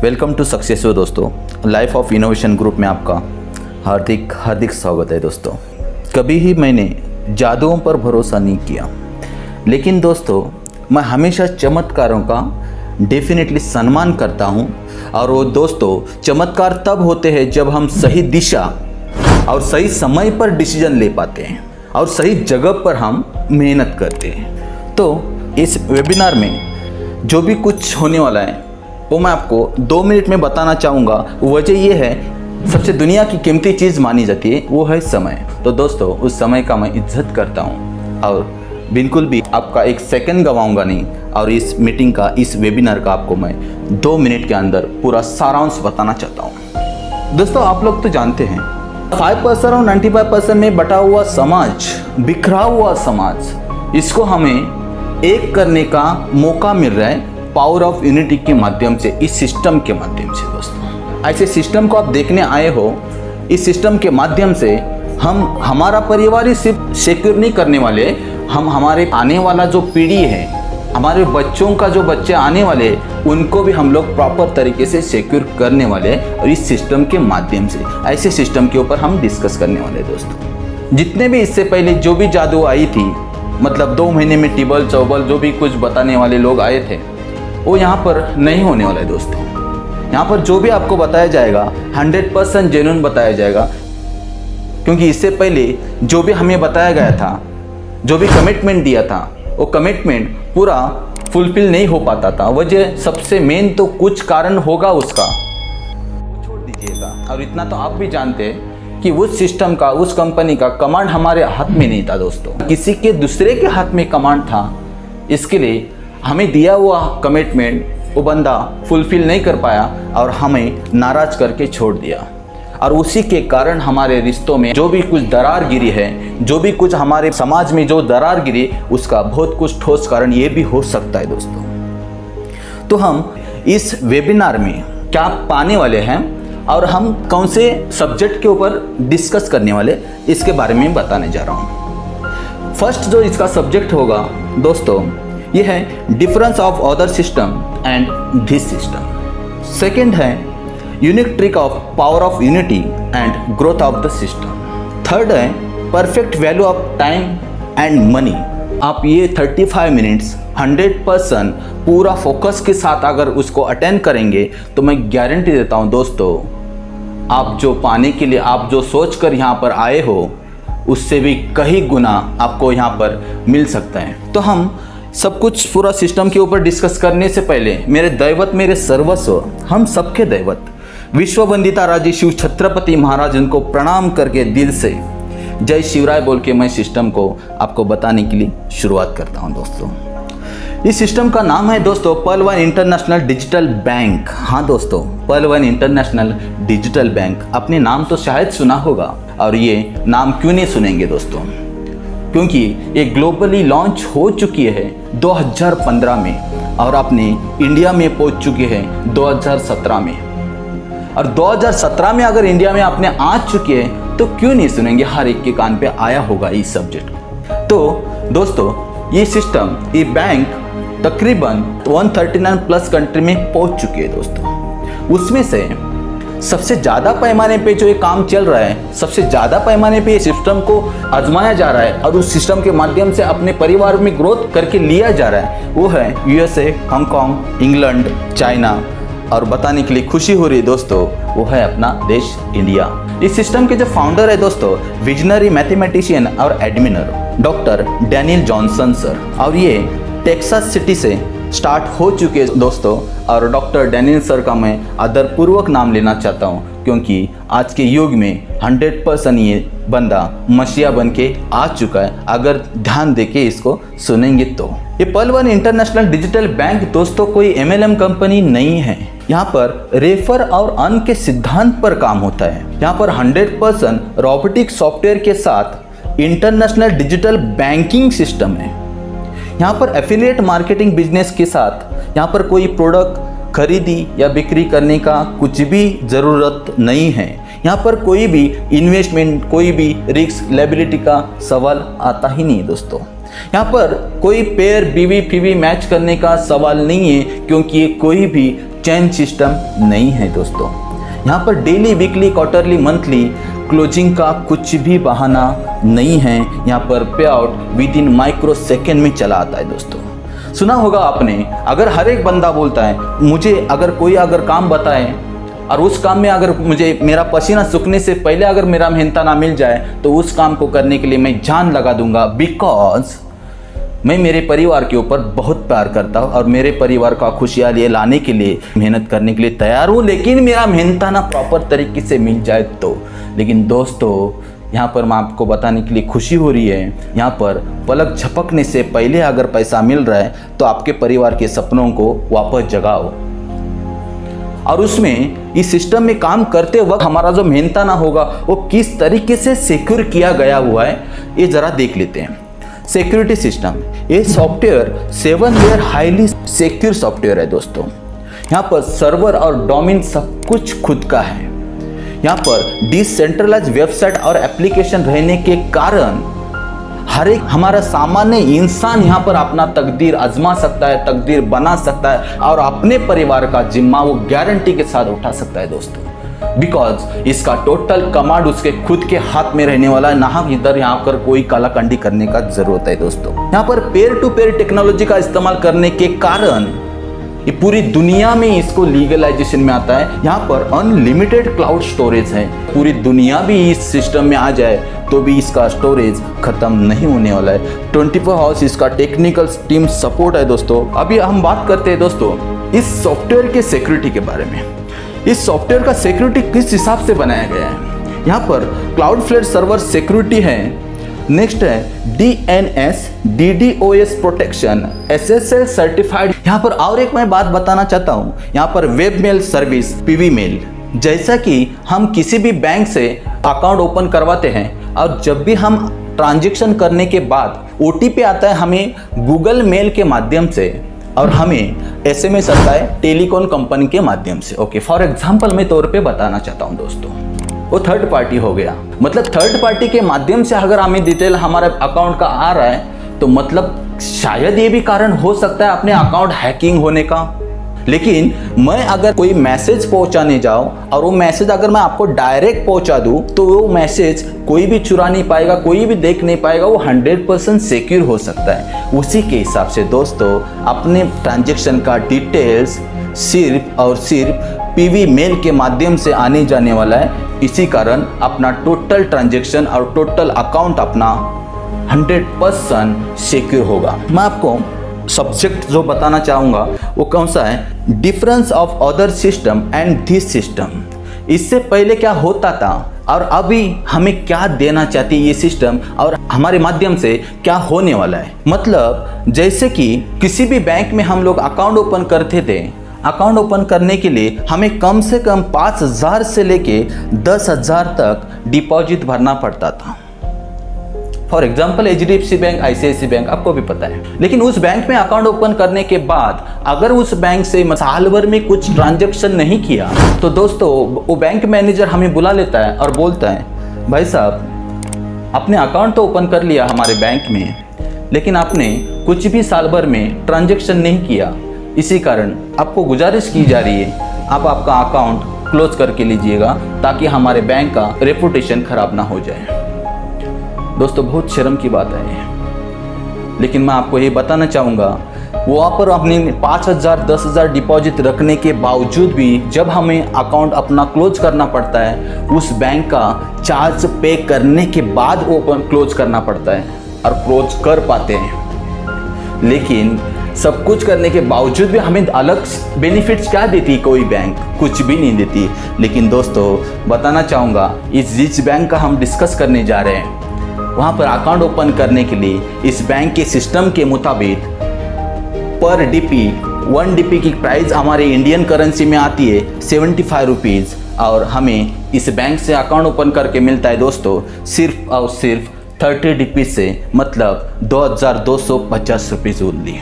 Welcome to successful दोस्तों, life of innovation group में आपका हार्दिक स्वागत है दोस्तों। कभी ही मैंने जादुओं पर भरोसा नहीं किया, लेकिन दोस्तों मैं हमेशा चमत्कारों का डेफिनेटली सम्मान करता हूं। और वो दोस्तों चमत्कार तब होते हैं जब हम सही दिशा और सही समय पर डिसीजन ले पाते हैं और सही जगह पर हम मेहनत करते हैं। तो इस वेबिनार में जो भी कुछ होने वाला है वो मैं आपको 2 मिनट में बताना चाहूँगा। वजह ये है, सबसे दुनिया की कीमती चीज़ मानी जाती है वो है समय। तो दोस्तों उस समय का मैं इज्जत करता हूँ और बिल्कुल भी आपका एक सेकंड गंवाऊंगा नहीं। और इस मीटिंग का, इस वेबिनार का आपको मैं 2 मिनट के अंदर पूरा सारांश बताना चाहता हूँ। दोस्तों आप लोग तो जानते हैं 5% और 95% में बटा हुआ समाज, बिखरा हुआ समाज, इसको हमें एक करने का मौका मिल रहा है पावर ऑफ यूनिटी के माध्यम से, इस सिस्टम के माध्यम से। दोस्तों ऐसे सिस्टम को आप देखने आए हो, इस सिस्टम के माध्यम से हम हमारा परिवार ही सिर्फ सिक्योर नहीं करने वाले, हम हमारे आने वाला जो पीढ़ी है, हमारे बच्चों का जो बच्चे आने वाले, उनको भी हम लोग प्रॉपर तरीके से सिक्योर करने वाले। और इस सिस्टम के माध्यम से ऐसे सिस्टम के ऊपर हम डिस्कस करने वाले। दोस्तों जितने भी इससे पहले जो भी जादू आई थी, मतलब 2 महीने में टिबल चौबल जो भी कुछ बताने वाले लोग आए थे, वो यहाँ पर नहीं होने वाला है। दोस्तों यहाँ पर जो भी आपको बताया जाएगा 100% जेन्युइन बताया जाएगा, क्योंकि इससे पहले जो भी हमें बताया गया था, जो भी कमिटमेंट दिया था, वो कमिटमेंट पूरा फुलफिल नहीं हो पाता था। वजह सबसे मेन तो कुछ कारण होगा उसका, छोड़ दीजिएगा। और इतना तो आप भी जानते हैं कि उस सिस्टम का, उस कंपनी का कमांड हमारे हाथ में नहीं था। दोस्तों किसी के दूसरे के हाथ में कमांड था। इसके लिए हमें दिया हुआ कमिटमेंट वो बंदा फुलफिल नहीं कर पाया और हमें नाराज करके छोड़ दिया। और उसी के कारण हमारे रिश्तों में जो भी कुछ दरार गिरी है, जो भी कुछ हमारे समाज में जो दरार गिरी, उसका बहुत कुछ ठोस कारण ये भी हो सकता है। दोस्तों तो हम इस वेबिनार में क्या पाने वाले हैं और हम कौन से सब्जेक्ट के ऊपर डिस्कस करने वाले, इसके बारे में बताने जा रहा हूँ। फर्स्ट जो इसका सब्जेक्ट होगा दोस्तों, ये है difference of other system and this system. Second है unique trick of power of unity and growth of the system. Third है perfect value of time and money. आप ये 35 मिनट्स 100% पूरा फोकस के साथ अगर उसको अटेंड करेंगे तो मैं गारंटी देता हूँ दोस्तों, आप जो पाने के लिए, आप जो सोच कर यहाँ पर आए हो, उससे भी कई गुना आपको यहाँ पर मिल सकता है। तो हम सब कुछ पूरा सिस्टम के ऊपर डिस्कस करने से पहले मेरे दैवत, मेरे सर्वस्व, हम सबके दैवत विश्व वंदिता राजे शिव छत्रपति महाराज, उनको प्रणाम करके दिल से जय शिवराय बोल के मैं सिस्टम को आपको बताने के लिए शुरुआत करता हूं। दोस्तों इस सिस्टम का नाम है दोस्तों Perl one international digital bank. हाँ दोस्तों, Perl one international digital bank, अपने नाम तो शायद सुना होगा। और ये नाम क्यों नहीं सुनेंगे दोस्तों, क्योंकि ये ग्लोबली लॉन्च हो चुकी है 2015 में और अपने इंडिया में पहुंच चुकी है 2017 में। और 2017 में अगर इंडिया में आपने आ चुकी है तो क्यों नहीं सुनेंगे, हर एक के कान पे आया होगा इस सब्जेक्ट। तो दोस्तों ये सिस्टम, ये बैंक तकरीबन 139+ कंट्री में पहुंच चुकी है। दोस्तों उसमें से सबसे ज़्यादा पैमाने पे जो ये काम चल रहा है, सबसे ज़्यादा पैमाने पे ये सिस्टम को आजमाया जा रहा है और उस सिस्टम के माध्यम से अपने परिवार में ग्रोथ करके लिया जा रहा है, वो है USA, हांगकांग, इंग्लैंड, चाइना। और बताने के लिए खुशी हो रही है दोस्तों, वो है अपना देश इंडिया। इस सिस्टम के जो फाउंडर है दोस्तों, विजनरी मैथमेटिशियन और एडमिनर डॉक्टर डैनियल जॉनसन सर, और ये टेक्सास सिटी से स्टार्ट हो चुके हैं दोस्तों। और डॉक्टर डैनियल सर का मैं आदरपूर्वक नाम लेना चाहता हूं, क्योंकि आज के युग में 100% ये बंदा मसीहा बन के आ चुका है, अगर ध्यान देके इसको सुनेंगे तो। ये Perl one international digital bank दोस्तों कोई MLM कंपनी नहीं है। यहाँ पर रेफर और अर्न के सिद्धांत पर काम होता है। यहाँ पर 100% रोबोटिक सॉफ्टवेयर के साथ इंटरनेशनल डिजिटल बैंकिंग सिस्टम है। यहाँ पर एफिलिएट मार्केटिंग बिजनेस के साथ यहाँ पर कोई प्रोडक्ट खरीदी या बिक्री करने का कुछ भी ज़रूरत नहीं है। यहाँ पर कोई भी इन्वेस्टमेंट, कोई भी रिस्क लायबिलिटी का सवाल आता ही नहीं दोस्तों। यहाँ पर कोई पेयर बीवी फीवी मैच करने का सवाल नहीं है, क्योंकि ये कोई भी चेन सिस्टम नहीं है दोस्तों। यहाँ पर daily, weekly, quarterly, monthly closing का कुछ भी बहाना नहीं है। यहाँ पर पे out with in micro second में चला आता है दोस्तों। सुना होगा आपने, अगर हर एक बंदा बोलता है मुझे अगर कोई अगर काम बताए और उस काम में अगर मुझे मेरा पसीना सूखने से पहले अगर मेरा मेहनताना मिल जाए तो उस काम को करने के लिए मैं जान लगा दूंगा, बिकॉज मैं मेरे परिवार के ऊपर बहुत प्यार करता हूँ और मेरे परिवार का खुशहाली लाने के लिए मेहनत करने के लिए तैयार हूँ, लेकिन मेरा मेहनताना प्रॉपर तरीके से मिल जाए तो। लेकिन दोस्तों यहाँ पर मैं आपको बताने के लिए खुशी हो रही है, यहाँ पर पलक झपकने से पहले अगर पैसा मिल रहा है तो आपके परिवार के सपनों को वापस जगाओ, और उसमें इस सिस्टम में काम करते वक्त हमारा जो मेहनताना होगा वो किस तरीके से सिक्योर किया गया हुआ है, ये ज़रा देख लेते हैं। सिक्योरिटी सिस्टम, ये software 7 layer highly secure software है दोस्तों। यहाँ पर सर्वर और डोमेन सब कुछ खुद का है। यहाँ पर डिसेंट्रलाइज वेबसाइट और एप्लीकेशन रहने के कारण हर एक हमारा सामान्य इंसान यहाँ पर अपना तकदीर आजमा सकता है, तकदीर बना सकता है और अपने परिवार का जिम्मा वो गारंटी के साथ उठा सकता है दोस्तों, बिकॉज इसका टोटल कमांड उसके खुद के हाथ में रहने वाला है, ना इधर यहाँ पर कोई कालाकंडी करने का जरूरत है दोस्तों। यहाँ पर पेयर टू पेयर टेक्नोलॉजी का इस्तेमाल करने के कारण ये पूरी दुनिया में इसको लीगलाइजेशन में आता है। यहाँ पर अनलिमिटेड क्लाउड स्टोरेज है, पूरी दुनिया भी इस सिस्टम में आ जाए तो भी इसका स्टोरेज खत्म नहीं होने वाला है। 24 आवर्स इसका टेक्निकल टीम सपोर्ट है दोस्तों। अभी हम बात करते हैं दोस्तों इस सॉफ्टवेयर के सिक्योरिटी के बारे में। इस सॉफ्टवेयर का सिक्योरिटी किस हिसाब से बनाया गया है, यहाँ पर क्लाउडफ्लेयर सर्वर सिक्योरिटी है, नेक्स्ट है DNS DDoS protection SSL certified. यहाँ पर और एक मैं बात बताना चाहता हूँ, यहाँ पर web mail service PV mail, जैसा कि हम किसी भी बैंक से अकाउंट ओपन करवाते हैं और जब भी हम ट्रांजैक्शन करने के बाद OTP आता है हमें गूगल मेल के माध्यम से और हमें SMS आता है टेलीकॉम कंपनी के माध्यम से। ओके, फॉर एग्जांपल मैं तौर पे बताना चाहता हूँ दोस्तों, वो थर्ड पार्टी हो गया। मतलब थर्ड पार्टी के माध्यम से अगर हमें डिटेल हमारे अकाउंट का आ रहा है तो मतलब शायद ये भी कारण हो सकता है अपने अकाउंट हैकिंग होने का। लेकिन मैं अगर कोई मैसेज पहुंचाने जाऊं और वो मैसेज अगर मैं आपको डायरेक्ट पहुंचा दूं तो वो मैसेज कोई भी चुरा नहीं पाएगा, कोई भी देख नहीं पाएगा, वो 100% सिक्योर हो सकता है। उसी के हिसाब से दोस्तों अपने ट्रांजैक्शन का डिटेल्स सिर्फ और सिर्फ PV मेल के माध्यम से आने जाने वाला है। इसी कारण अपना टोटल ट्रांजैक्शन और टोटल अकाउंट अपना 100% सिक्योर होगा। मैं आपको सब्जेक्ट जो बताना चाहूँगा वो कौन सा है, difference of other system and this system. इससे पहले क्या होता था और अभी हमें क्या देना चाहती है ये सिस्टम और हमारे माध्यम से क्या होने वाला है। मतलब जैसे कि किसी भी बैंक में हम लोग अकाउंट ओपन करते थे, अकाउंट ओपन करने के लिए हमें कम से कम 5,000 से लेके 10,000 तक डिपॉजिट भरना पड़ता था। For example HDFC bank, ICICI bank, आपको भी पता है। लेकिन उस बैंक में अकाउंट ओपन करने के बाद अगर उस बैंक से साल भर में कुछ ट्रांजैक्शन नहीं किया तो दोस्तों वो बैंक मैनेजर हमें बुला लेता है और बोलता है, भाई साहब आपने अकाउंट तो ओपन कर लिया हमारे बैंक में, लेकिन आपने कुछ भी साल भर में ट्रांजैक्शन नहीं किया, इसी कारण आपको गुजारिश की जा रही है आप आपका अकाउंट क्लोज करके लीजिएगा ताकि हमारे बैंक का रेपुटेशन खराब ना हो जाए। दोस्तों बहुत शर्म की बात है, लेकिन मैं आपको ये बताना चाहूँगा वहाँ पर अपने 5,000 10,000 डिपॉजिट रखने के बावजूद भी जब हमें अकाउंट अपना क्लोज करना पड़ता है उस बैंक का चार्ज पे करने के बाद ओपन क्लोज करना पड़ता है और क्लोज कर पाते हैं। लेकिन सब कुछ करने के बावजूद भी हमें अलग बेनिफिट्स क्या देती कोई बैंक, कुछ भी नहीं देती। लेकिन दोस्तों बताना चाहूँगा जिस बैंक का हम डिस्कस करने जा रहे हैं वहाँ पर अकाउंट ओपन करने के लिए इस बैंक के सिस्टम के मुताबिक पर DP 1 DP की प्राइस हमारे इंडियन करेंसी में आती है 75 रुपीज़ और हमें इस बैंक से अकाउंट ओपन करके मिलता है दोस्तों सिर्फ और सिर्फ 30 DP से, मतलब 2,250 रुपीज़ ओनली।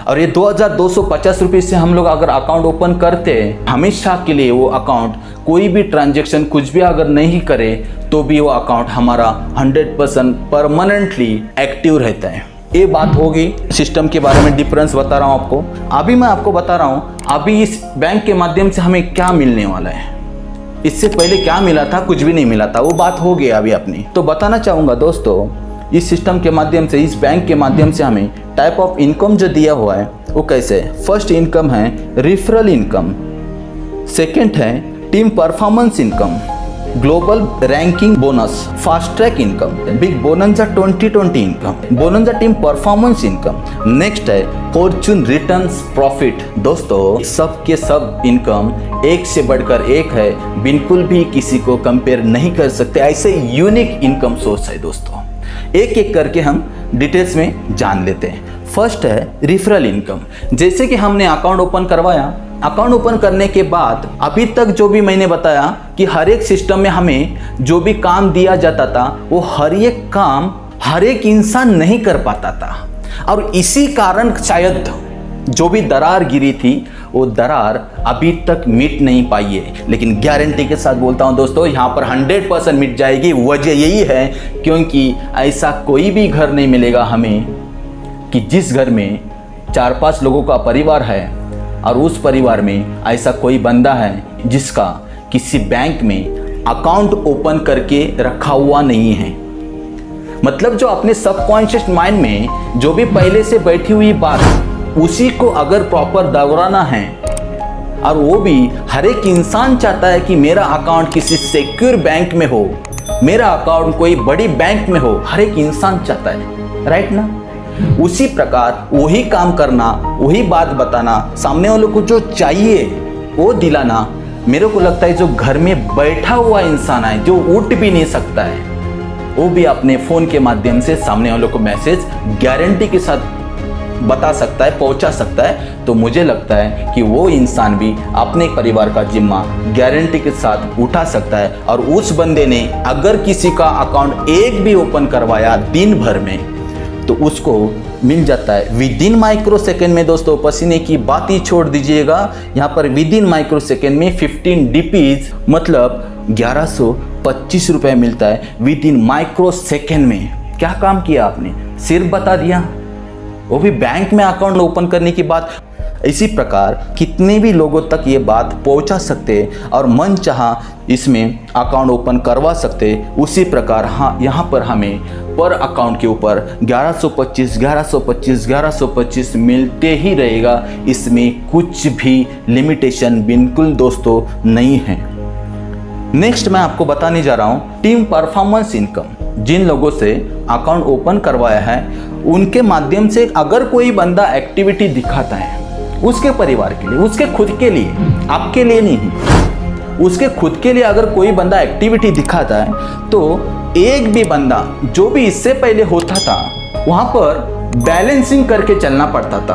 और ये 2250 रुपये से हम लोग अगर अकाउंट ओपन करते हैं, हमेशा के लिए वो अकाउंट कोई भी ट्रांजैक्शन कुछ भी अगर नहीं करे तो भी वो अकाउंट हमारा 100% परमानेंटली एक्टिव रहता है। ये बात होगी सिस्टम के बारे में, डिफरेंस बता रहा हूँ आपको। अभी मैं आपको बता रहा हूँ अभी इस बैंक के माध्यम से हमें क्या मिलने वाला है। इससे पहले क्या मिला था, कुछ भी नहीं मिला था, वो बात हो गई अभी अपनी। तो बताना चाहूँगा दोस्तों, इस सिस्टम के माध्यम से, इस बैंक के माध्यम से हमें टाइप ऑफ इनकम जो दिया हुआ है वो कैसे है। फर्स्ट इनकम है रिफरल इनकम, सेकेंड है team performance income, global ranking bonus, fast track income, big bonanza 2020 income, bonanza team performance income, next है फॉर्चून रिटर्न्स प्रॉफिट। दोस्तों सब के सब इनकम एक से बढ़कर एक है, बिल्कुल भी किसी को कंपेयर नहीं कर सकते, ऐसे यूनिक इनकम सोर्स है दोस्तों। एक एक करके हम डिटेल्स में जान लेते हैं। फर्स्ट है रिफरल इनकम। जैसे कि हमने अकाउंट ओपन करवाया, अकाउंट ओपन करने के बाद अभी तक जो भी मैंने बताया कि हर एक सिस्टम में हमें जो भी काम दिया जाता था वो हर एक काम हर एक इंसान नहीं कर पाता था, और इसी कारण शायद जो भी दरार गिरी थी वो दरार अभी तक मिट नहीं पाई है। लेकिन गारंटी के साथ बोलता हूं दोस्तों, यहाँ पर 100% मिट जाएगी। वजह यही है क्योंकि ऐसा कोई भी घर नहीं मिलेगा हमें कि जिस घर में 4-5 लोगों का परिवार है और उस परिवार में ऐसा कोई बंदा है जिसका किसी बैंक में अकाउंट ओपन करके रखा हुआ नहीं है। मतलब जो अपने सबकॉन्शियस माइंड में जो भी पहले से बैठी हुई बात, उसी को अगर प्रॉपर दोहराना है, और वो भी हर एक इंसान चाहता है कि मेरा अकाउंट किसी सिक्योर बैंक में हो, मेरा अकाउंट कोई बड़ी बैंक में हो, हर एक इंसान चाहता है, राइट ना। उसी प्रकार वही काम करना, वही बात बताना, सामने वालों को जो चाहिए वो दिलाना। मेरे को लगता है जो घर में बैठा हुआ इंसान है, जो उठ भी नहीं सकता है, वो भी अपने फ़ोन के माध्यम से सामने वालों को मैसेज गारंटी के साथ बता सकता है, पहुंचा सकता है। तो मुझे लगता है कि वो इंसान भी अपने परिवार का जिम्मा गारंटी के साथ उठा सकता है। और उस बंदे ने अगर किसी का अकाउंट एक भी ओपन करवाया दिन भर में, तो उसको मिल जाता है विद इन माइक्रो सेकेंड में। दोस्तों पसीने की बात ही छोड़ दीजिएगा, यहाँ पर विद इन माइक्रो सेकेंड में 15 DPs मतलब 1125 रुपये मिलता है विद इन माइक्रो सेकेंड में। क्या काम किया आपने, सिर्फ बता दिया, वो भी बैंक में अकाउंट ओपन करने की बात। इसी प्रकार कितने भी लोगों तक ये बात पहुंचा सकते और मन चाहा इसमें अकाउंट ओपन करवा सकते। उसी प्रकार हाँ, यहाँ पर हमें पर अकाउंट के ऊपर 1125 मिलते ही रहेगा। इसमें कुछ भी लिमिटेशन बिल्कुल दोस्तों नहीं है। नेक्स्ट मैं आपको बताने जा रहा हूँ टीम परफॉर्मेंस इनकम। जिन लोगों से अकाउंट ओपन करवाया है उनके माध्यम से अगर कोई बंदा एक्टिविटी दिखाता है उसके परिवार के लिए, उसके खुद के लिए, आपके लिए नहीं, उसके खुद के लिए अगर कोई बंदा एक्टिविटी दिखाता है तो एक भी बंदा जो भी इससे पहले होता था वहाँ पर बैलेंसिंग करके चलना पड़ता था।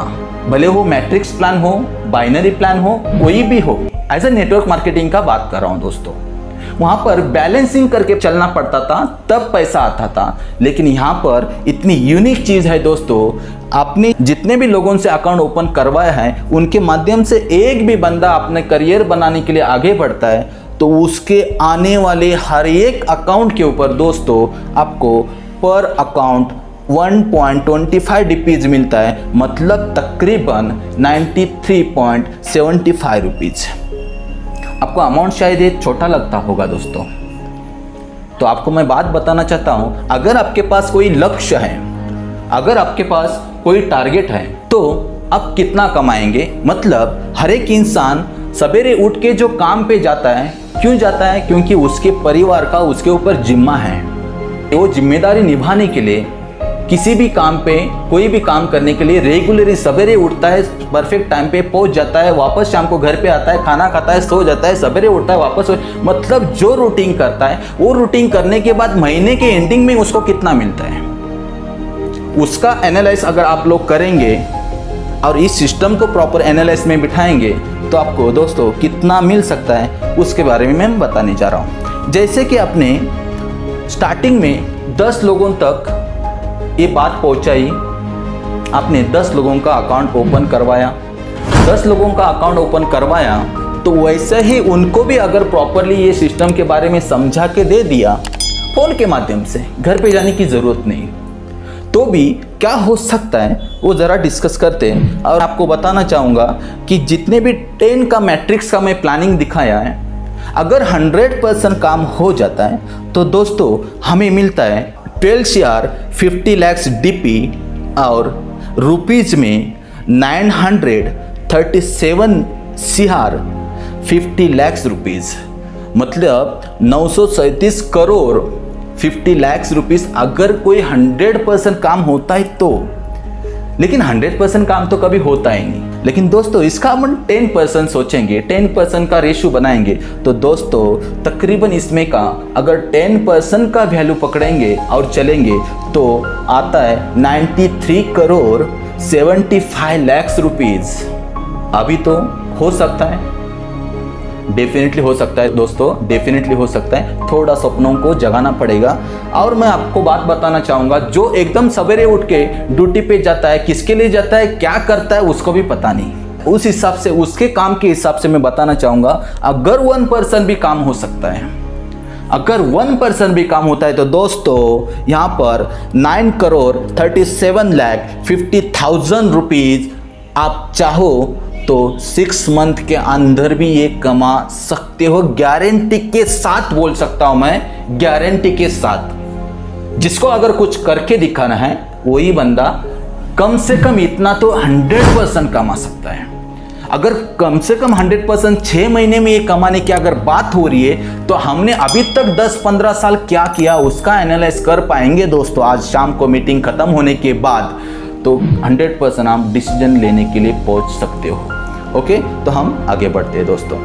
भले वो मैट्रिक्स प्लान हो, बाइनरी प्लान हो, कोई भी हो, एज ए नेटवर्क मार्केटिंग का बात कर रहा हूँ दोस्तों, वहाँ पर बैलेंसिंग करके चलना पड़ता था, तब पैसा आता था। लेकिन यहाँ पर इतनी यूनिक चीज़ है दोस्तों, आपने जितने भी लोगों से अकाउंट ओपन करवाया है उनके माध्यम से एक भी बंदा अपने करियर बनाने के लिए आगे बढ़ता है तो उसके आने वाले हर एक अकाउंट के ऊपर दोस्तों आपको पर अकाउंट 1.25 DPs मिलता है, मतलब तकरीबन 93.75 रुपीज़। आपको अमाउंट शायद ये छोटा लगता होगा दोस्तों, तो आपको मैं बात बताना चाहता हूँ, अगर आपके पास कोई लक्ष्य है, अगर आपके पास कोई टारगेट है तो आप कितना कमाएंगे। मतलब हर एक इंसान सवेरे उठ के जो काम पे जाता है, क्यों जाता है, क्योंकि उसके परिवार का उसके ऊपर जिम्मा है। वो जिम्मेदारी निभाने के लिए किसी भी काम पे, कोई भी काम करने के लिए रेगुलरली सवेरे उठता है, परफेक्ट टाइम पे पहुंच जाता है, वापस शाम को घर पे आता है, खाना खाता है, सो जाता है, सवेरे उठता है, वापस मतलब जो रूटीन करता है वो रूटीन करने के बाद महीने के एंडिंग में उसको कितना मिलता है, उसका एनालाइज अगर आप लोग करेंगे और इस सिस्टम को प्रॉपर एनालाइज में बिठाएंगे तो आपको दोस्तों कितना मिल सकता है उसके बारे में मैं बताने जा रहा हूँ। जैसे कि आपने स्टार्टिंग में 10 लोगों तक ये बात पहुंचाई आपने 10 लोगों का अकाउंट ओपन करवाया, 10 लोगों का अकाउंट ओपन करवाया, तो वैसे ही उनको भी अगर प्रॉपरली ये सिस्टम के बारे में समझा के दे दिया फ़ोन के माध्यम से, घर पे जाने की ज़रूरत नहीं, तो भी क्या हो सकता है वो ज़रा डिस्कस करते हैं। और आपको बताना चाहूँगा कि जितने भी 10 का मैट्रिक्स का मैं प्लानिंग दिखाया है, अगर 100% काम हो जाता है तो दोस्तों हमें मिलता है 12 CR 50 lakhs DP और रुपीज़ में 937 CR 50 lakhs रुपीज़, मतलब 937 करोड़ 50 lakhs रुपीज़ अगर कोई 100% काम होता है तो। लेकिन 100% काम तो कभी होता ही नहीं। लेकिन दोस्तों इसका हम 10% सोचेंगे, 10% का रेशो बनाएंगे, तो दोस्तों तकरीबन इसमें का अगर 10% का वैल्यू पकड़ेंगे और चलेंगे तो आता है 93 करोड़ 75 lakhs रुपीज़। अभी तो हो सकता है, डेफिनेटली हो सकता है दोस्तों, डेफिनेटली हो सकता है, थोड़ा सपनों को जगाना पड़ेगा। और मैं आपको बात बताना चाहूँगा, जो एकदम सवेरे उठ के ड्यूटी पे जाता है, किसके लिए जाता है, क्या करता है, उसको भी पता नहीं, उस हिसाब से उसके काम के हिसाब से मैं बताना चाहूँगा, अगर 1% भी काम हो सकता है, अगर 1% भी काम होता है तो दोस्तों यहाँ पर 9 करोड़ 37 लाख 50,000 रुपीज़ आप चाहो तो 6 मंथ के अंदर भी ये कमा सकते हो। गारंटी के साथ बोल सकता हूं मैं, गारंटी के साथ। जिसको अगर कुछ करके दिखाना है वही बंदा कम से कम इतना तो 100% कमा सकता है। अगर कम से कम 100% 6 महीने में ये कमाने की अगर बात हो रही है तो हमने अभी तक 10-15 साल क्या किया उसका एनालाइज कर पाएंगे दोस्तों। आज शाम को मीटिंग खत्म होने के बाद तो 100% आप डिसीजन लेने के लिए पहुंच सकते हो। ओके, तो हम आगे बढ़ते हैं दोस्तों।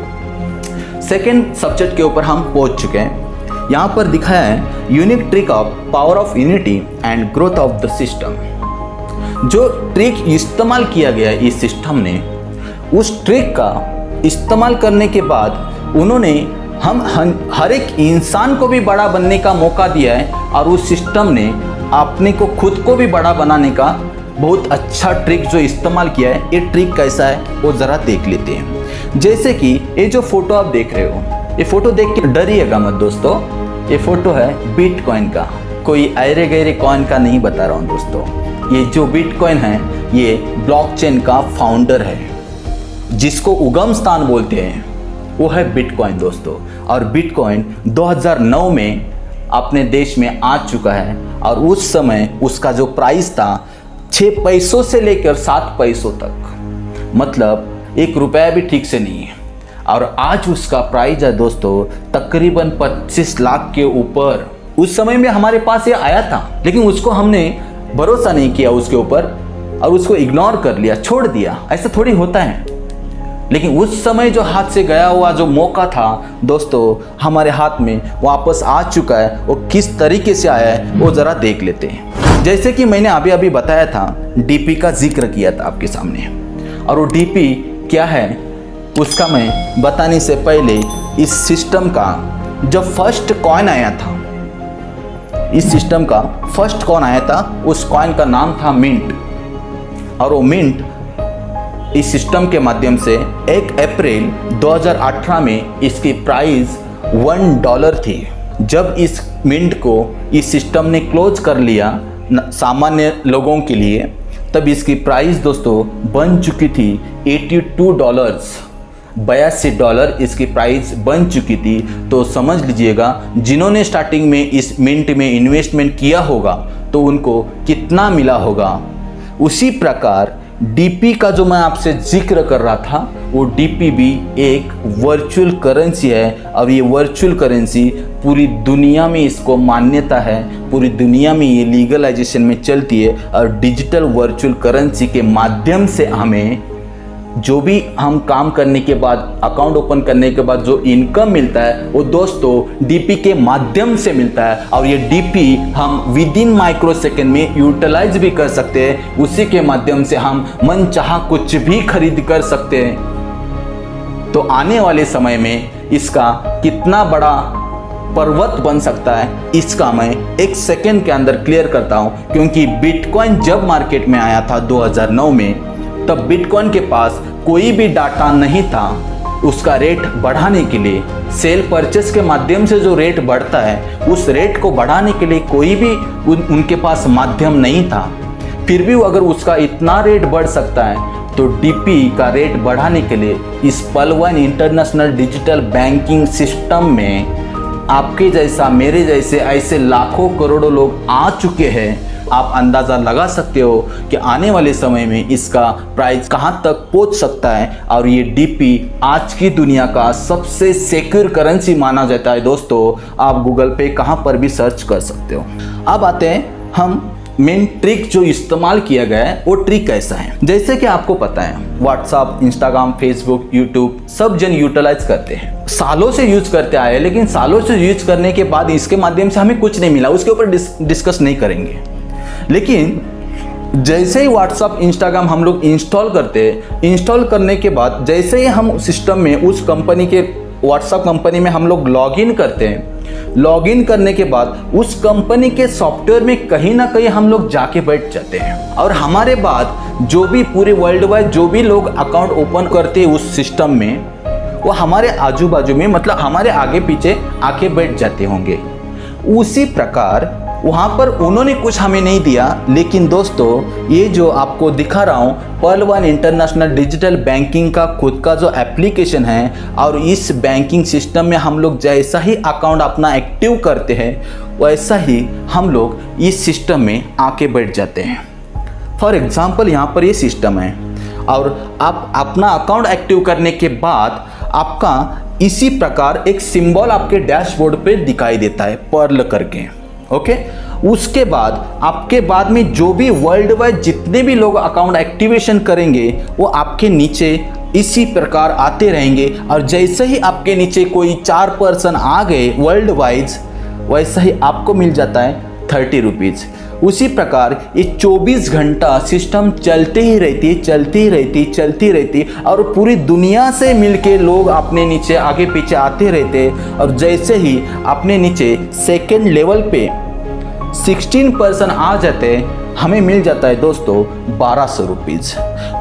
सेकेंड सब्जेक्ट के ऊपर हम पहुंच चुके हैं। यहाँ पर दिखाया है unique trick of power of unity and growth of the system. जो ट्रिक इस्तेमाल किया गया है इस सिस्टम ने, उस ट्रिक का इस्तेमाल करने के बाद उन्होंने हम हर एक इंसान को भी बड़ा बनने का मौका दिया है और उस सिस्टम ने अपने को खुद को भी बड़ा बनाने का बहुत अच्छा ट्रिक जो इस्तेमाल किया है। ये ट्रिक कैसा है वो ज़रा देख लेते हैं। जैसे कि ये जो फोटो आप देख रहे हो, ये फोटो देख के डरिएगा मत दोस्तों, ये फोटो है बिटकॉइन का, कोई ऐरे गैरे कॉइन का नहीं बता रहा हूँ दोस्तों। ये जो बिटकॉइन है ये ब्लॉकचेन का फाउंडर है, जिसको उगम स्थान बोलते हैं वो है बिटकॉइन दोस्तों। और बिटकॉइन 2009 में अपने देश में आ चुका है और उस समय उसका जो प्राइस था 6 पैसों से लेकर 7 पैसों तक, मतलब 1 रुपया भी ठीक से नहीं है। और आज उसका प्राइस है दोस्तों तकरीबन 25 लाख के ऊपर। उस समय में हमारे पास ये आया था, लेकिन उसको हमने भरोसा नहीं किया उसके ऊपर और उसको इग्नोर कर लिया, छोड़ दिया। ऐसा थोड़ी होता है। लेकिन उस समय जो हाथ से गया हुआ जो मौका था दोस्तों हमारे हाथ में वापस आ चुका है। वो किस तरीके से आया है वो ज़रा देख लेते हैं। जैसे कि मैंने अभी अभी बताया था, डीपी का जिक्र किया था आपके सामने, और वो डीपी क्या है उसका मैं बताने से पहले इस सिस्टम का जब फर्स्ट कॉइन आया था, इस सिस्टम का फर्स्ट कॉइन आया था, उस कॉइन का नाम था मिंट। और वो मिंट इस सिस्टम के माध्यम से 1 अप्रैल 2018 में इसकी प्राइस $1 थी। जब इस मिंट को इस सिस्टम ने क्लोज कर लिया सामान्य लोगों के लिए, तब इसकी प्राइस दोस्तों बन चुकी थी $82, $82 इसकी प्राइस बन चुकी थी। तो समझ लीजिएगा जिन्होंने स्टार्टिंग में इस मिंट में इन्वेस्टमेंट किया होगा तो उनको कितना मिला होगा। उसी प्रकार डीपी का जो मैं आपसे जिक्र कर रहा था, वो डीपी भी एक वर्चुअल करेंसी है। और ये वर्चुअल करेंसी पूरी दुनिया में इसको मान्यता है, पूरी दुनिया में ये लीगलाइजेशन में चलती है। और डिजिटल वर्चुअल करेंसी के माध्यम से हमें जो भी हम काम करने के बाद, अकाउंट ओपन करने के बाद जो इनकम मिलता है वो दोस्तों डीपी के माध्यम से मिलता है। और ये डीपी हम विद इन माइक्रो सेकेंड में यूटिलाइज भी कर सकते हैं। उसी के माध्यम से हम मन चाहा कुछ भी खरीद कर सकते हैं। तो आने वाले समय में इसका कितना बड़ा पर्वत बन सकता है, इसका मैं एक सेकेंड के अंदर क्लियर करता हूं। क्योंकि बिटकॉइन जब मार्केट में आया था 2009 में, तब बिटकॉइन के पास कोई भी डाटा नहीं था उसका रेट बढ़ाने के लिए। सेल परचेस के माध्यम से जो रेट बढ़ता है, उस रेट को बढ़ाने के लिए कोई भी उनके पास माध्यम नहीं था। फिर भी अगर उसका इतना रेट बढ़ सकता है, तो डीपी का रेट बढ़ाने के लिए इस पल1 इंटरनेशनल डिजिटल बैंकिंग सिस्टम में आपके जैसा, मेरे जैसे ऐसे लाखों करोड़ों लोग आ चुके हैं। आप अंदाज़ा लगा सकते हो कि आने वाले समय में इसका प्राइस कहां तक पहुंच सकता है। और ये डीपी आज की दुनिया का सबसे सिक्योर करेंसी माना जाता है दोस्तों। आप गूगल पे कहां पर भी सर्च कर सकते हो। अब आते हैं हम मेन ट्रिक जो इस्तेमाल किया गया है, वो ट्रिक कैसा है। जैसे कि आपको पता है, व्हाट्सएप, इंस्टाग्राम, फेसबुक, यूट्यूब सब जन यूटिलाइज करते हैं, सालों से यूज करते आए। लेकिन सालों से यूज करने के बाद इसके माध्यम से हमें कुछ नहीं मिला, उसके ऊपर डिस्कस नहीं करेंगे। लेकिन जैसे ही व्हाट्सएप, इंस्टाग्राम हम लोग इंस्टॉल करते हैं, इंस्टॉल करने के बाद जैसे ही हम सिस्टम में उस कंपनी के, व्हाट्सएप कंपनी में हम लोग लॉगिन करते हैं, लॉगिन करने के बाद उस कंपनी के सॉफ्टवेयर में कहीं ना कहीं हम लोग जाके बैठ जाते हैं। और हमारे बाद जो भी पूरे वर्ल्ड वाइड जो भी लोग अकाउंट ओपन करते हैं उस सिस्टम में, वो हमारे आजू बाजू में, मतलब हमारे आगे पीछे आके बैठ जाते होंगे। उसी प्रकार वहाँ पर उन्होंने कुछ हमें नहीं दिया। लेकिन दोस्तों, ये जो आपको दिखा रहा हूँ, पल1 इंटरनेशनल डिजिटल बैंकिंग का खुद का जो एप्लीकेशन है, और इस बैंकिंग सिस्टम में हम लोग जैसा ही अकाउंट अपना एक्टिव करते हैं, वैसा ही हम लोग इस सिस्टम में आके बैठ जाते हैं। फॉर एग्जाम्पल, यहाँ पर ये सिस्टम है, और आप अपना अकाउंट एक्टिव करने के बाद आपका इसी प्रकार एक सिंबल आपके डैशबोर्ड पे दिखाई देता है, पर्ल करके। ओके, उसके बाद आपके बाद में जो भी वर्ल्ड वाइड जितने भी लोग अकाउंट एक्टिवेशन करेंगे, वो आपके नीचे इसी प्रकार आते रहेंगे। और जैसे ही आपके नीचे कोई 4 पर्सन आ गए वर्ल्ड वाइड, वैसा ही आपको मिल जाता है 30 रुपीज़। उसी प्रकार ये 24 घंटा सिस्टम चलती ही रहती, और पूरी दुनिया से मिलके लोग अपने नीचे आगे पीछे आते रहते। और जैसे ही अपने नीचे सेकेंड लेवल पे 16 पर्सन आ जाते, हमें मिल जाता है दोस्तों 1200 रुपीज़।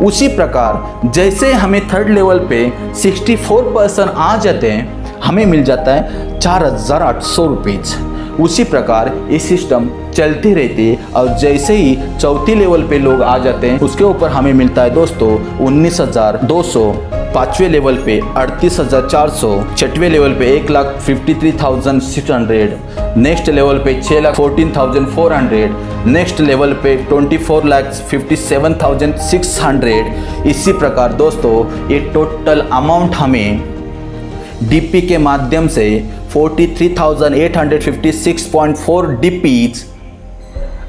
उसी प्रकार जैसे हमें थर्ड लेवल पे 64 पर्सन आ जाते हैं, हमें मिल जाता है 4800 रुपीज़। उसी प्रकार ये सिस्टम चलती रहती है। और जैसे ही चौथी लेवल पे लोग आ जाते हैं, उसके ऊपर हमें मिलता है दोस्तों 19,200, 5वें लेवल पे 38,400, 6वें लेवल पे 1,53,600, नेक्स्ट लेवल पे 6,14,400, नेक्स्ट लेवल पे 24,57,600। इसी प्रकार दोस्तों, ये टोटल अमाउंट हमें डीपी के माध्यम से 43,856.4 डीपीज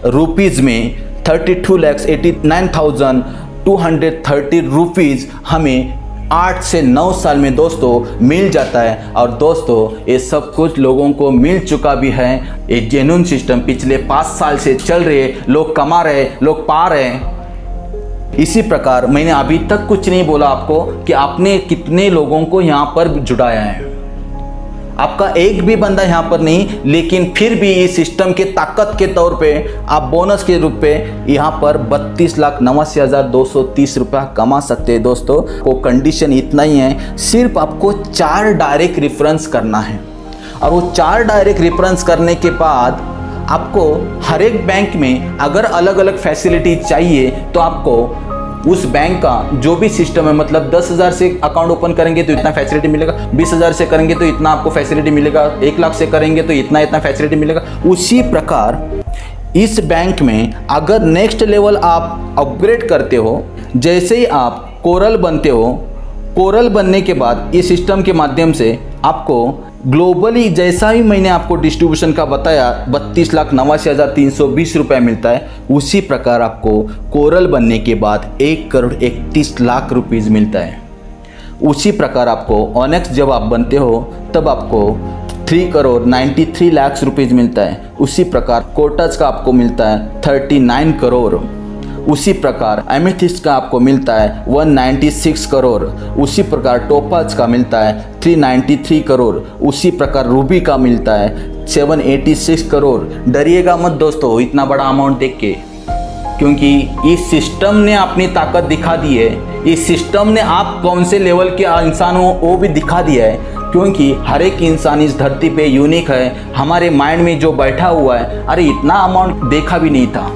रुपीज़ में 32,89,230 रुपीज़ हमें 8 से 9 साल में दोस्तों मिल जाता है। और दोस्तों, ये सब कुछ लोगों को मिल चुका भी है। ये जेन्युइन सिस्टम पिछले 5 साल से चल रहे, लोग कमा रहे, लोग पा रहे हैं। इसी प्रकार मैंने अभी तक कुछ नहीं बोला आपको कि आपने कितने लोगों को यहाँ पर जुड़ाया है। आपका एक भी बंदा यहाँ पर नहीं, लेकिन फिर भी इस सिस्टम के ताकत के तौर पे आप बोनस के रूप पे यहाँ पर 32,89,230 रुपया कमा सकते हैं दोस्तों। को कंडीशन इतना ही है, सिर्फ आपको 4 डायरेक्ट रेफरेंस करना है। और वो 4 डायरेक्ट रेफरेंस करने के बाद आपको हर एक बैंक में अगर अलग अलग फैसिलिटी चाहिए, तो आपको उस बैंक का जो भी सिस्टम है, मतलब 10,000 से अकाउंट ओपन करेंगे तो इतना फैसिलिटी मिलेगा, 20,000 से करेंगे तो इतना आपको फैसिलिटी मिलेगा, 1 लाख से करेंगे तो इतना फैसिलिटी मिलेगा। उसी प्रकार इस बैंक में अगर नेक्स्ट लेवल आप अपग्रेड करते हो, जैसे ही आप कोरल बनते हो, कोरल बनने के बाद इस सिस्टम के माध्यम से आपको ग्लोबली, जैसा ही मैंने आपको डिस्ट्रीब्यूशन का बताया, 32,89,320 रुपये मिलता है। उसी प्रकार आपको कोरल बनने के बाद 1,31,00,000 रुपीज़ मिलता है। उसी प्रकार आपको ऑनेक्स जब आप बनते हो, तब आपको 3,93,00,000 रुपीज़ मिलता है। उसी प्रकार कोटस का आपको मिलता है 39 करोड़। उसी प्रकार एमेथिस्ट का आपको मिलता है 196 करोड़, उसी प्रकार टोपाज का मिलता है 393 करोड़, उसी प्रकार रूबी का मिलता है 786 करोड़। डरिएगा मत दोस्तों इतना बड़ा अमाउंट देख के, क्योंकि इस सिस्टम ने अपनी ताकत दिखा दी है। इस सिस्टम ने आप कौन से लेवल के इंसान हो वो भी दिखा दिया है, क्योंकि हर एक इंसान इस धरती पे यूनिक है। हमारे माइंड में जो बैठा हुआ है, अरे इतना अमाउंट देखा भी नहीं था,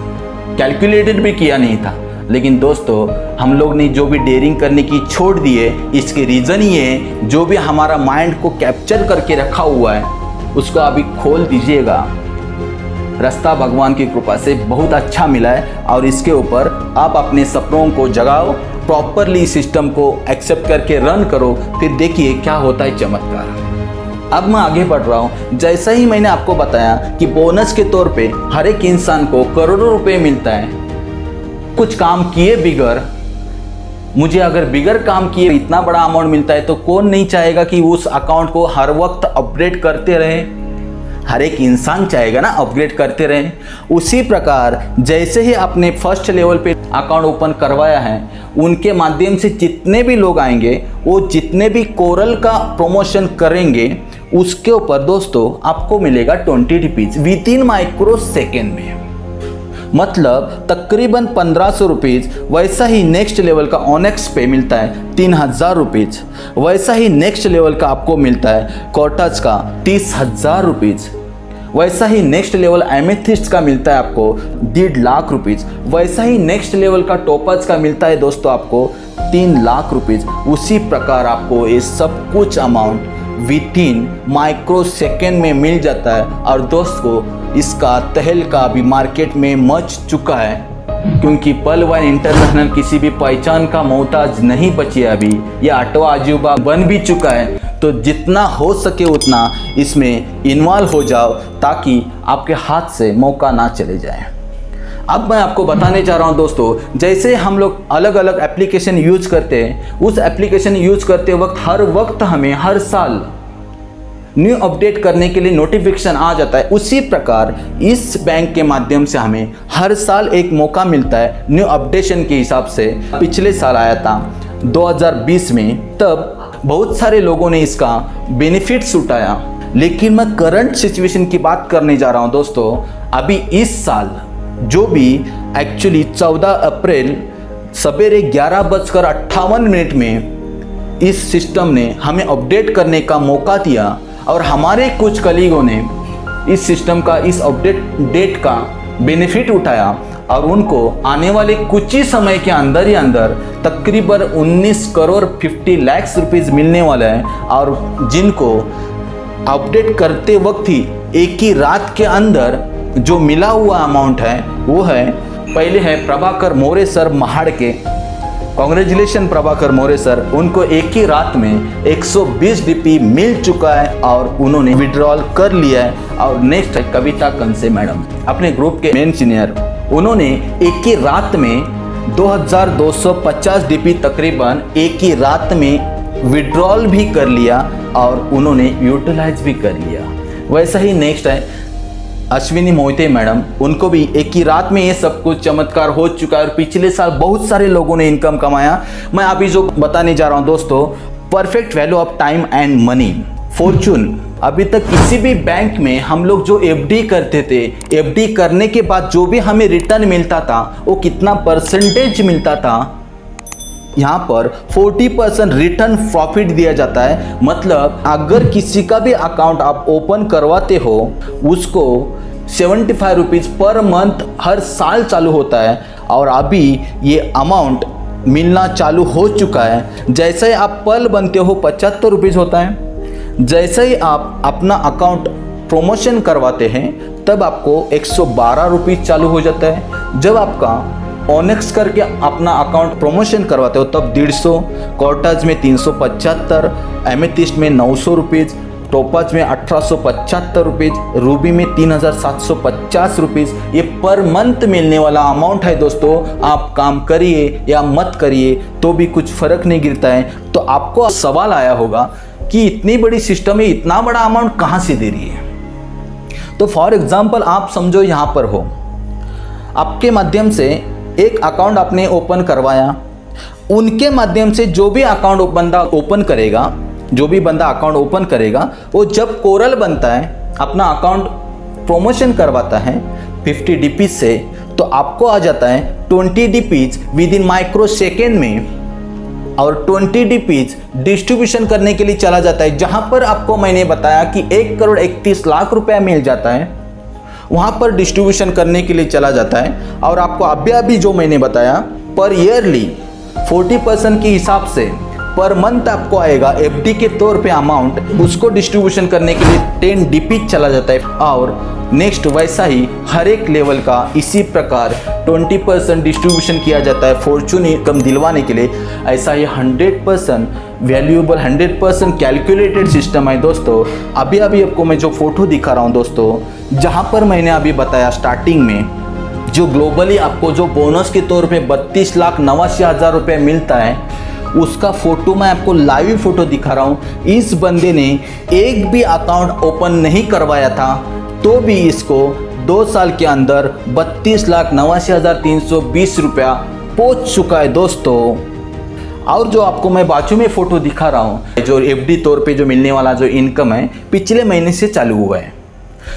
कैलकुलेटेड भी किया नहीं था, लेकिन दोस्तों हम लोग ने जो भी डेयरिंग करने की छोड़ दी है, इसके रीज़न ये है जो भी हमारा माइंड को कैप्चर करके रखा हुआ है उसको अभी खोल दीजिएगा। रास्ता भगवान की कृपा से बहुत अच्छा मिला है और इसके ऊपर आप अपने सपनों को जगाओ, प्रॉपरली सिस्टम को एक्सेप्ट करके रन करो, फिर देखिए क्या होता है चमत्कार। अब मैं आगे बढ़ रहा हूँ। जैसा ही मैंने आपको बताया कि बोनस के तौर पे हर एक इंसान को करोड़ों रुपए मिलता है कुछ काम किए बिगर। मुझे अगर बिगर काम किए इतना बड़ा अमाउंट मिलता है तो कौन नहीं चाहेगा कि उस अकाउंट को हर वक्त अपग्रेड करते रहे। हर एक इंसान चाहेगा ना अपग्रेड करते रहें। उसी प्रकार जैसे ही आपने फर्स्ट लेवल पे अकाउंट ओपन करवाया है, उनके माध्यम से जितने भी लोग आएंगे वो जितने भी कोरल का प्रमोशन करेंगे उसके ऊपर दोस्तों आपको मिलेगा 20 rupees with in micro second में, मतलब तकरीबन 1500 रुपीज़। वैसा ही नेक्स्ट लेवल का ऑनेक्स पे मिलता है 3000 रुपीज़। वैसा ही नेक्स्ट लेवल का आपको मिलता है कॉर्टज का 30,000 रुपीज़। वैसा ही नेक्स्ट लेवल एमेथिस्ट का मिलता है आपको 1.5 लाख रुपीज़। वैसा ही नेक्स्ट लेवल का टोपाज का मिलता है दोस्तों आपको 3 लाख रुपीज़। उसी प्रकार आपको ये सब कुछ amount with in micro second में मिल जाता है। और दोस्तों इसका तहलका अभी मार्केट में मच चुका है, क्योंकि पल वाइन इंटरनेशनल किसी भी पहचान का मोहताज नहीं बची है। अभी यह आठवां अजूबा बन भी चुका है। तो जितना हो सके उतना इसमें इन्वॉल्व हो जाओ ताकि आपके हाथ से मौका ना चले जाए। अब मैं आपको बताने जा रहा हूं दोस्तों, जैसे हम लोग अलग अलग एप्लीकेशन यूज करते हैं, उस एप्लीकेशन यूज करते वक्त हर वक्त हमें हर साल न्यू अपडेट करने के लिए नोटिफिकेशन आ जाता है। उसी प्रकार इस बैंक के माध्यम से हमें हर साल एक मौका मिलता है न्यू अपडेशन के हिसाब से। पिछले साल आया था 2020 में, तब बहुत सारे लोगों ने इसका बेनिफिट्स उठाया। लेकिन मैं करंट सिचुएशन की बात करने जा रहा हूं दोस्तों। अभी इस साल जो भी एक्चुअली 14 अप्रैल सवेरे 11:58 में इस सिस्टम ने हमें अपडेट करने का मौका दिया और हमारे कुछ कलीगों ने इस सिस्टम का इस अपडेट डेट का बेनिफिट उठाया और उनको आने वाले कुछ ही समय के अंदर ही अंदर तकरीबन 19 करोड़ 50 लाख रुपीज़ मिलने वाला है। और जिनको अपडेट करते वक्त ही एक ही रात के अंदर जो मिला हुआ अमाउंट है वो है, पहले है प्रभाकर मोरे सर महाड़ के। कांग्रेचुलेशन प्रभाकर मोरे सर, उनको एक ही रात में 120 DP मिल चुका है और उन्होंने विड्रॉल कर लिया है। और नेक्स्ट है कविता कंसे मैडम, अपने ग्रुप के मेन सीनियर, उन्होंने एक ही रात में 2250 DP तकरीबन एक ही रात में विड्रॉल भी कर लिया और उन्होंने यूटिलाइज भी कर लिया। वैसा ही नेक्स्ट है अश्विनी मोहिते मैडम, उनको भी एक ही रात में ये सब कुछ चमत्कार हो चुका है और पिछले साल बहुत सारे लोगों ने इनकम कमाया। मैं अभी जो बताने जा रहा हूँ दोस्तों, perfect value of time and money Fortune. अभी तक किसी भी बैंक में हम लोग जो FD करते थे, FD करने के बाद जो भी हमें रिटर्न मिलता था वो कितना परसेंटेज मिलता था, यहाँ पर 40% रिटर्न प्रॉफिट दिया जाता है। मतलब अगर किसी का भी अकाउंट आप ओपन करवाते हो उसको 75 रुपीज़ पर मंथ हर साल चालू होता है और अभी ये अमाउंट मिलना चालू हो चुका है। जैसे ही आप पल बनते हो 75 रुपीज़ होता है। जैसे ही आप अपना अकाउंट प्रमोशन करवाते हैं तब आपको 112 रुपीज़ चालू हो जाता है। जब आपका ऑनेक्स करके अपना अकाउंट प्रमोशन करवाते हो तब 150, कॉर्टज में 375, एमेथिस्ट में 900 रुपीज़, टोपाज में 1875 रुपीज़, रूबी में 3750 रुपीज़। ये पर मंथ मिलने वाला अमाउंट है दोस्तों। आप काम करिए या मत करिए तो भी कुछ फ़र्क नहीं गिरता है। तो आपको सवाल आया होगा कि इतनी बड़ी सिस्टम में इतना बड़ा अमाउंट कहाँ से दे रही है। तो फॉर एग्जाम्पल आप समझो यहाँ पर हो, आपके माध्यम से एक अकाउंट आपने ओपन करवाया, उनके माध्यम से जो भी अकाउंट बंदा ओपन करेगा, वो जब कोरल बनता है, अपना अकाउंट प्रमोशन करवाता है 50 DPs से, तो आपको आ जाता है 20 DPs with in micro second में, और 20 DPs डिस्ट्रीब्यूशन करने के लिए चला जाता है। जहां पर आपको मैंने बताया कि 1,31,00,000 रुपया मिल जाता है, वहां पर डिस्ट्रीब्यूशन करने के लिए चला जाता है। और आपको अभी जो मैंने बताया, पर ईयरली 40% के हिसाब से पर मंथ आपको आएगा FD के तौर पे अमाउंट, उसको डिस्ट्रीब्यूशन करने के लिए 10 DPs चला जाता है। और नेक्स्ट वैसा ही हर एक लेवल का इसी प्रकार 20% डिस्ट्रीब्यूशन किया जाता है फॉर्चून इनकम दिलवाने के लिए। ऐसा ही 100% वैल्यूएबल, 100% कैलकुलेटेड सिस्टम है दोस्तों। अभी आपको मैं जो फोटो दिखा रहा हूँ दोस्तों, जहाँ पर मैंने अभी बताया स्टार्टिंग में, जो ग्लोबली आपको जो बोनस के तौर पे 32,89,000 रुपये मिलता है, उसका फोटो मैं आपको लाइव फोटो दिखा रहा हूँ। इस बंदे ने एक भी अकाउंट ओपन नहीं करवाया था, तो भी इसको 2 साल के अंदर 32,89,320 रुपया पहुँच चुका है दोस्तों। और जो आपको मैं बाजू में फोटो दिखा रहा हूँ, जो FD तौर पे जो मिलने वाला जो इनकम है, पिछले महीने से चालू हुआ है।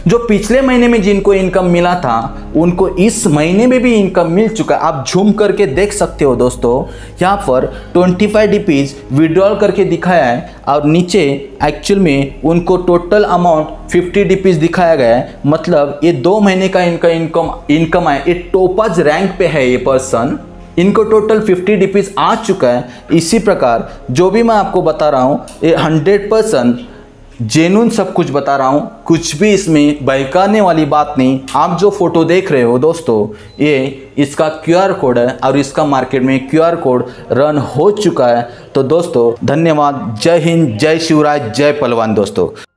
जो पिछले महीने में जिनको इनकम मिला था, उनको इस महीने में भी इनकम मिल चुका है। आप झूम करके देख सकते हो दोस्तों, यहाँ पर 25 DPs विड्रॉल करके दिखाया है, और नीचे एक्चुअल में उनको टोटल अमाउंट 50 DPs दिखाया गया है। मतलब ये 2 महीने का इनका इनकम है। ये टोपाज रैंक पे है ये पर्सन, इनको टोटल 50 DPs आ चुका है। इसी प्रकार जो भी मैं आपको बता रहा हूँ, ये 100% जेन्युइन सब कुछ बता रहा हूँ, कुछ भी इसमें बहकाने वाली बात नहीं। आप जो फोटो देख रहे हो दोस्तों, ये इसका QR कोड है, और इसका मार्केट में QR कोड रन हो चुका है। तो दोस्तों धन्यवाद। जय हिंद, जय शिवराज, जय पहलवान दोस्तों।